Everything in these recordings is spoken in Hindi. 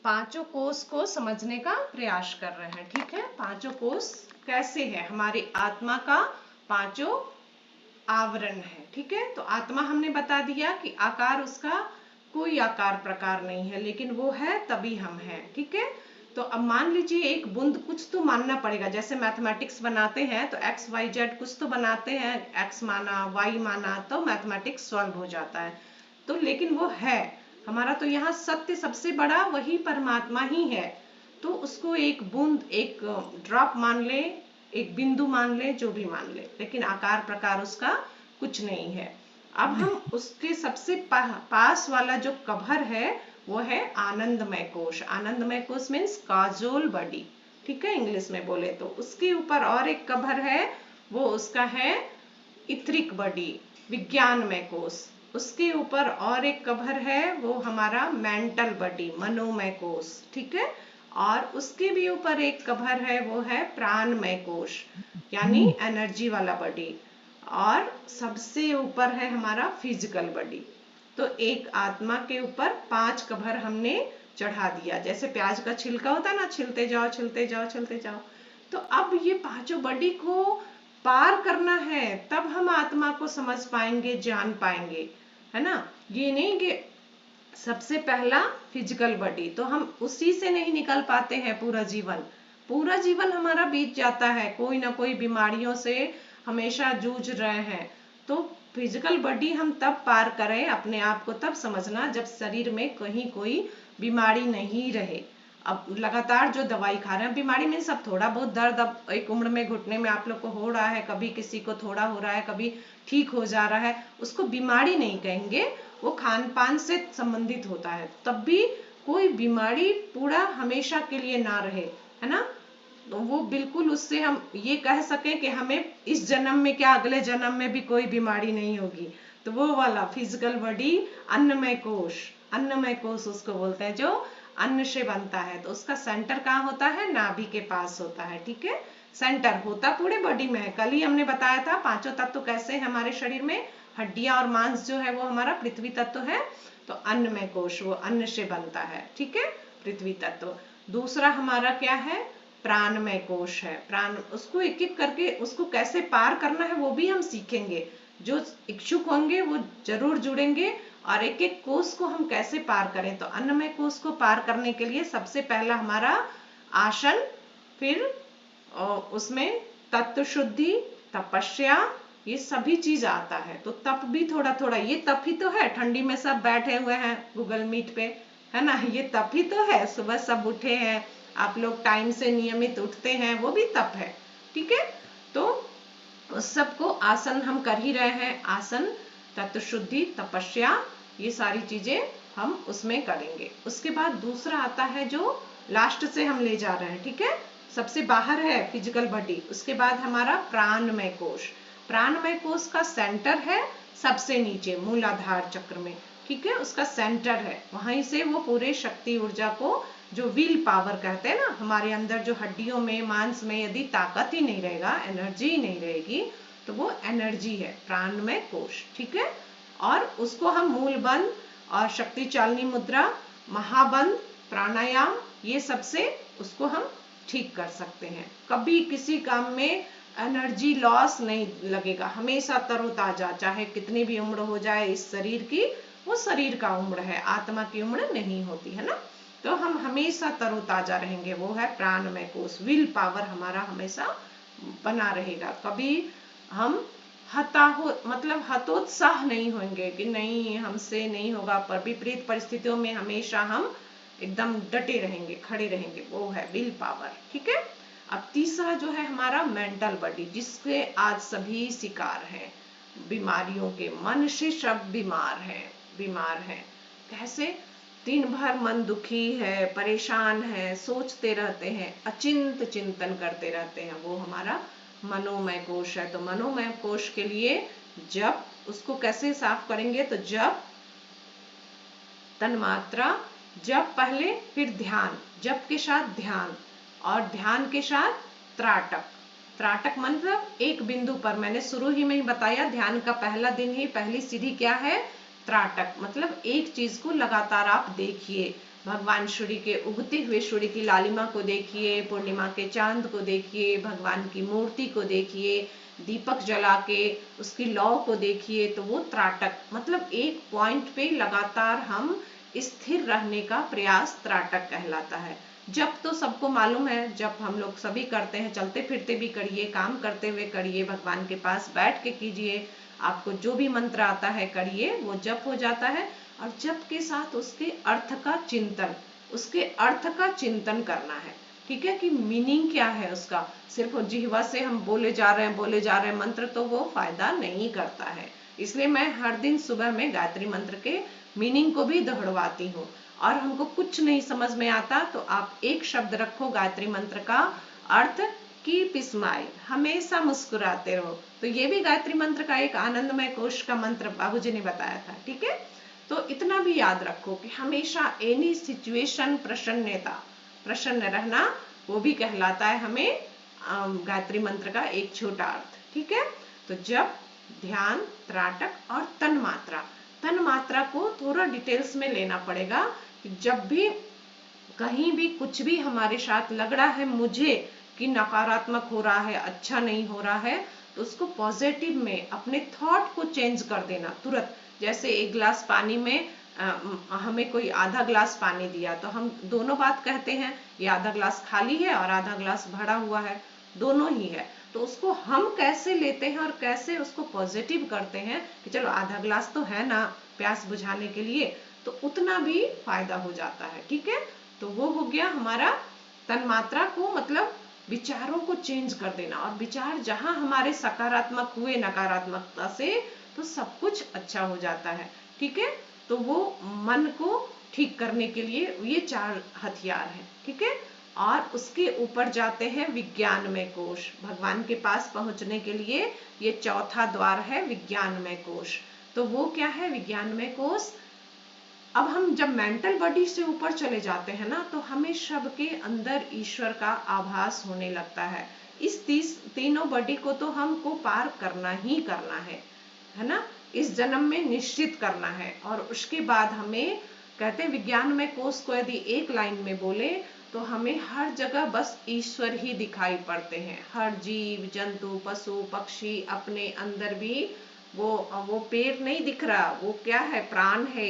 पांचों कोष को समझने का प्रयास कर रहे हैं। ठीक है, पांचों कोष कैसे है, हमारी आत्मा का पांचों आवरण है। ठीक है, तो आत्मा हमने बता दिया कि आकार उसका कोई आकार प्रकार नहीं है, लेकिन वो है तभी हम हैं। ठीक है, तो अब मान लीजिए एक बूंद, कुछ तो मानना पड़ेगा। जैसे मैथमेटिक्स बनाते हैं तो एक्स वाई जेड कुछ तो बनाते हैं, एक्स माना वाई माना तो मैथमेटिक्स सॉल्व हो जाता है। तो लेकिन वो है हमारा, तो यहाँ सत्य सबसे बड़ा वही परमात्मा ही है। तो उसको एक बूंद, एक ड्रॉप मान ले, एक बिंदु मान ले, जो भी मान ले, लेकिन आकार प्रकार उसका कुछ नहीं है। अब हम उसके सबसे पास वाला जो कवर है वो है आनंदमय कोश। आनंदमय कोश मीन्स काजोल बॉडी। ठीक है, इंग्लिश में बोले तो उसके ऊपर और एक कवर है, वो उसका है इथरिक बॉडी, विज्ञानमय कोश। उसके ऊपर और एक कवर है, वो हमारा मेंटल बॉडी, मनोमय कोश। ठीक है, और उसके भी ऊपर एक कवर है, वो है प्राणमय कोश, यानी एनर्जी वाला बॉडी। और सबसे ऊपर है हमारा फिजिकल बॉडी। तो एक आत्मा के ऊपर 5 कवर हमने चढ़ा दिया, जैसे प्याज का छिलका होता है ना, छिलते जाओ छिलते जाओ छिलते जाओ। तो अब ये पांचों बॉडी को पार करना है, तब हम आत्मा को समझ पाएंगे, जान पाएंगे, है ना। ये नहीं कि सबसे पहला फिजिकल बॉडी, तो हम उसी से नहीं निकल पाते हैं। पूरा जीवन हमारा बीत जाता है, कोई ना कोई बीमारियों से हमेशा जूझ रहे हैं। तो फिजिकल बॉडी हम तब पार करें, अपने आप को तब समझना जब शरीर में कहीं कोई बीमारी नहीं रहे। अब लगातार जो दवाई खा रहे हैं, बीमारी में सब थोड़ा बहुत दर्द, अब एक उम्र में घुटने में आप लोग को हो रहा है, कभी किसी को थोड़ा हो रहा है, कभी ठीक हो जा रहा है, उसको बीमारी नहीं कहेंगे, वो खान पान से संबंधित होता है। तब भी कोई बीमारी पूरा हमेशा के लिए ना रहे, है ना, तो वो बिल्कुल उससे हम ये कह सकें कि हमें इस जन्म में क्या अगले जन्म में भी कोई बीमारी नहीं होगी। तो वो वाला फिजिकल बॉडी, अन्नमय कोश उसको बोलते हैं, जो अन्न से बनता है। तो उसका सेंटर कहाँ होता है, नाभि के पास होता है। ठीक है, सेंटर होता पूरे बॉडी में है। कल ही हमने बताया था पांचों तत्व कैसे है हमारे शरीर में। हड्डियां और मांस जो है वो हमारा पृथ्वी तत्व है, तो अन्नमय कोश वो अन्न से बनता है। ठीक है, पृथ्वी तत्व। दूसरा हमारा क्या है, प्राणमय कोश है। प्राण, उसको एक एक करके उसको कैसे पार करना है वो भी हम सीखेंगे। जो इच्छुक होंगे वो जरूर जुड़ेंगे, और एक एक कोष को हम कैसे पार करें। तो अन्नमय कोष को पार करने के लिए सबसे पहला हमारा आसन, फिर उसमें तत्व शुद्धि, तपस्या, ये सभी चीज आता है। तो तप भी थोड़ा थोड़ा, ये तप ही तो है। ठंडी में सब बैठे हुए हैं गूगल मीट पे, है ना, ये तप ही तो है। सुबह सब उठे हैं, आप लोग टाइम से नियमित उठते हैं, वो भी तप है। ठीक है, तो उस सबको आसन हम कर ही रहे हैं। आसन, तत्व शुद्धि, तपस्या, ये सारी चीजें हम उसमें करेंगे। उसके बाद दूसरा आता है जो लास्ट से हम ले जा रहे हैं। ठीक है, सबसे बाहर है फिजिकल बॉडी, उसके बाद हमारा प्राणमय कोश। प्राणमय कोश का सेंटर है सबसे नीचे मूलाधार चक्र में। ठीक है, उसका सेंटर है, वहीं से वो पूरे शक्ति ऊर्जा को, जो विल पावर कहते हैं ना, हमारे अंदर जो हड्डियों में मांस में यदि ताकत ही नहीं रहेगा, एनर्जी ही नहीं रहेगी, तो वो एनर्जी है प्राणमय कोश। ठीक है, और उसको हम मूल बंद और शक्ति चालनी मुद्रा, महाबंद, प्राणायाम, ये सबसे उसको हम ठीक कर सकते हैं। कभी किसी काम में एनर्जी लॉस नहीं लगेगा, हमेशा तरोताजा, चाहे कितनी भी उम्र हो जाए इस शरीर की, वो शरीर का उम्र है, आत्मा की उम्र नहीं होती है ना। तो हम हमेशा तरोताजा रहेंगे, वो है प्राणमय कोश। विल पावर हमारा हमेशा बना रहेगा, कभी हम मतलब हतोत्साह नहीं होंगे कि नहीं हमसे नहीं होगा, पर विपरीत परिस्थितियों में हमेशा हम एकदम डटे रहेंगे, खड़े रहेंगे, वो है विल पावर। ठीक है, अब तीसरा जो है हमारा मेंटल बॉडी, जिसके आज सभी शिकार हैं बीमारियों के। मन से सब बीमार हैं। कैसे, दिन भर मन दुखी है, परेशान है, सोचते रहते हैं, अचिंत चिंतन करते रहते हैं, वो हमारा मनोमय कोश है। तो मनोमय कोश के लिए जब उसको कैसे साफ करेंगे, तो जब तन्मात्रा, जब पहले, फिर ध्यान, जप के साथ ध्यान, और ध्यान के साथ त्राटक। त्राटक मतलब एक बिंदु पर, मैंने शुरू ही में ही बताया, ध्यान का पहला दिन ही पहली सीढ़ी क्या है, त्राटक, मतलब एक चीज को लगातार आप देखिए, भगवान सूर्य के उगते हुए सूर्य की लालिमा को देखिए, पूर्णिमा के चांद को देखिए, भगवान की मूर्ति को देखिए, दीपक जला के उसकी लौ को देखिए, तो वो त्राटक मतलब एक पॉइंट पे लगातार हम स्थिर रहने का प्रयास त्राटक कहलाता है। जब तो सबको मालूम है, जब हम लोग सभी करते हैं, चलते फिरते भी करिए, काम करते हुए करिए, भगवान के पास बैठ के कीजिए, आपको जो भी मंत्र आता है करिए, वो जप हो जाता है। और जप के साथ उसके अर्थ का चिंतन, उसके अर्थ का चिंतन करना है, ठीक है, कि मीनिंग क्या है उसका। सिर्फ जिह्वा से हम बोले जा रहे हैं मंत्र, तो वो फायदा नहीं करता है। इसलिए मैं हर दिन सुबह में गायत्री मंत्र के मीनिंग को भी दोहराती हूँ। और हमको कुछ नहीं समझ में आता तो आप एक शब्द रखो गायत्री मंत्र का अर्थ, कीप स्माइल, हमेशा मुस्कुराते रहो। तो ये भी गायत्री मंत्र का एक आनंदमय कोश का मंत्र बाबूजी ने बताया था, ठीक है। तो इतना भी याद रखो कि हमेशा एनी सिचुएशन प्रसन्न रहना, वो भी कहलाता है हमें गायत्री मंत्र का एक छोटा अर्थ, ठीक है। तो जब, ध्यान, त्राटक और तन मात्रा को थोड़ा डिटेल्स में लेना पड़ेगा। कि जब भी कहीं भी कुछ भी हमारे साथ लग रहा है मुझे कि नकारात्मक हो रहा है, अच्छा नहीं हो रहा है, तो उसको पॉजिटिव में अपने थॉट को चेंज कर देना तुरंत। जैसे एक गिलास पानी में हमें कोई आधा ग्लास पानी दिया, तो हम दोनों बात कहते हैं, ये आधा ग्लास खाली है और आधा ग्लास भरा हुआ है, दोनों ही है। तो उसको हम कैसे लेते हैं और कैसे उसको पॉजिटिव करते हैं कि चलो आधा ग्लास तो है ना प्यास बुझाने के लिए, तो उतना भी फायदा हो जाता है, ठीक है। तो वो हो गया हमारा तन्मात्रा को, मतलब विचारों को चेंज कर देना। और विचार जहां हमारे सकारात्मक हुए नकारात्मकता से, तो सब कुछ अच्छा हो जाता है, ठीक है। तो वो मन को ठीक करने के लिए ये 4 हथियार हैं, ठीक है। और उसके ऊपर जाते हैं विज्ञानमय कोश, भगवान के पास पहुंचने के लिए ये चौथा द्वार है विज्ञानमय कोश। तो वो क्या है विज्ञानमय कोश? अब हम जब मेंटल बॉडी से ऊपर चले जाते हैं ना, तो हमें सबके अंदर ईश्वर का आभास होने लगता है। इस तीनों बॉडी को तो हमको पार करना ही करना है ना, इस जन्म में निश्चित करना है। और उसके बाद हमें कहते हैं विज्ञानमय कोश को यदि एक लाइन में बोले तो हमें हर जगह बस ईश्वर ही दिखाई पड़ते हैं। हर जीव जंतु पशु पक्षी, अपने अंदर भी वो पेड़ नहीं दिख रहा, वो क्या है, प्राण है।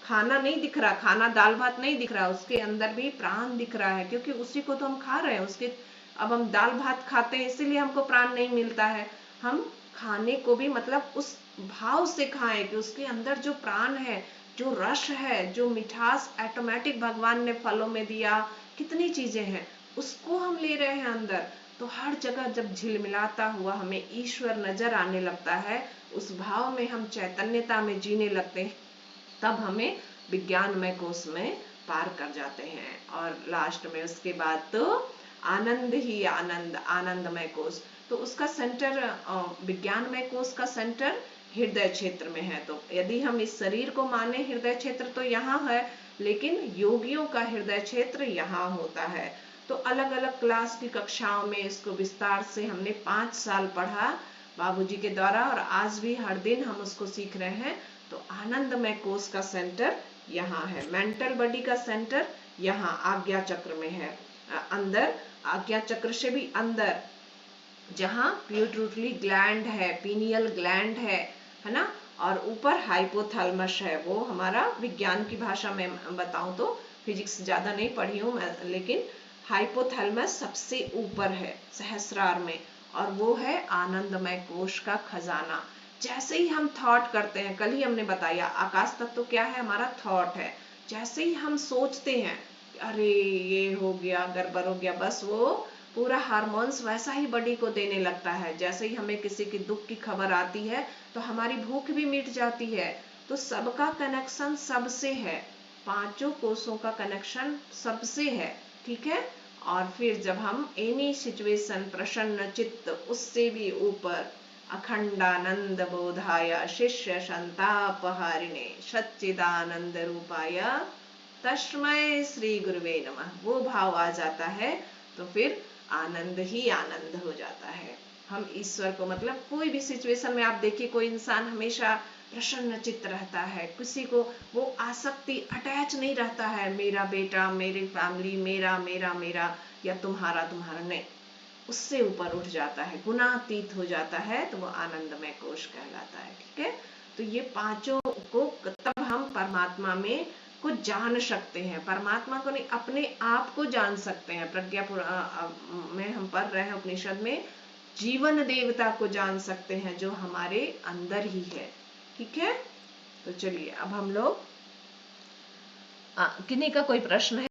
खाना नहीं दिख रहा, खाना दाल भात नहीं दिख रहा, उसके अंदर भी प्राण दिख रहा है, क्योंकि उसी को तो हम खा रहे हैं। उसके अब हम दाल भात खाते हैं इसीलिए हमको प्राण नहीं मिलता है। हम खाने को भी मतलब उस भाव से खाएं कि उसके अंदर जो प्राण है, जो रस है, जो मिठास ऑटोमेटिक भगवान ने फलों में दिया, कितनी चीजें हैं, उसको हम ले रहे हैं अंदर। तो हर जगह जब झिलमिलाता हुआ हमें ईश्वर नजर आने लगता है, उस भाव में हम चैतन्यता में जीने लगते हैं, तब हमें विज्ञानमय कोश में पार कर जाते हैं। और लास्ट में उसके बाद तो आनंद ही आनंद, आनंदमय कोश। तो उसका सेंटर, विज्ञानमय कोश का सेंटर हृदय क्षेत्र में है। तो यदि हम इस शरीर को माने हृदय क्षेत्र तो यहाँ है, लेकिन योगियों का हृदय क्षेत्र यहाँ होता है। तो अलग अलग क्लास की कक्षाओं में इसको विस्तार से हमने 5 साल पढ़ा बाबूजी के द्वारा, और आज भी हर दिन हम उसको सीख रहे हैं। तो आनंदमय कोश का सेंटर यहाँ है, मेंटल बॉडी का सेंटर यहाँ आज्ञा चक्र में है, अंदर आज्ञा चक्र से भी अंदर, जहाँ पिट्यूटरी ग्लैंड है, पीनियल ग्लैंड है ना, और ऊपर हाइपोथैलेमस है। वो हमारा विज्ञान की भाषा में बताऊं तो, फिजिक्स ज्यादा नहीं पढ़ी हूँ मैं, लेकिन हाइपोथैलेमस सबसे ऊपर है सहस्रार में, और वो है आनंदमय कोश का खजाना। जैसे ही हम थॉट करते हैं, कल ही हमने बताया आकाश तत्व क्या है, हमारा थॉट है। जैसे ही हम सोचते हैं अरे ये हो गया, गड़बड़ हो गया, बस वो पूरा हार्मोन्स वैसा ही बॉडी को देने लगता है। जैसे ही हमें किसी की दुख की खबर आती है तो हमारी भूख भी मिट जाती है। तो सबका कनेक्शन सबसे है, 5 कोशों का कनेक्शन सबसे है, ठीक है। और फिर जब हम एनी सिचुएशन प्रसन्न चित्त, उससे भी ऊपर अखंडानंद बोधाय शिष्य संतापहारिणे सच्चिदानंद रूपाय तस्मै श्री गुरुवे नमः, वो भाव आ जाता है तो फिर आनंद ही आनंद हो जाता है। हम ईश्वर को मतलब कोई भी सिचुएशन में आप देखिए, कोई इंसान हमेशा प्रसन्नचित्त रहता है, किसी को वो आसक्ति अटैच नहीं रहता है, मेरा बेटा, मेरी फैमिली, मेरा मेरा मेरा या तुम्हारा तुम्हारा, नहीं, उससे ऊपर उठ जाता है, गुणातीत हो जाता है, तो वो आनंदमय कोश कहलाता है। ठीक है, तो ये पांचों को तब हम परमात्मा में को जान सकते हैं, परमात्मा को नहीं, अपने आप को जान सकते हैं। प्रज्ञा में हम पढ़ रहे हैं उपनिषद में, जीवन देवता को जान सकते हैं जो हमारे अंदर ही है। ठीक है, तो चलिए अब हम लोग किन्हीं का कोई प्रश्न है?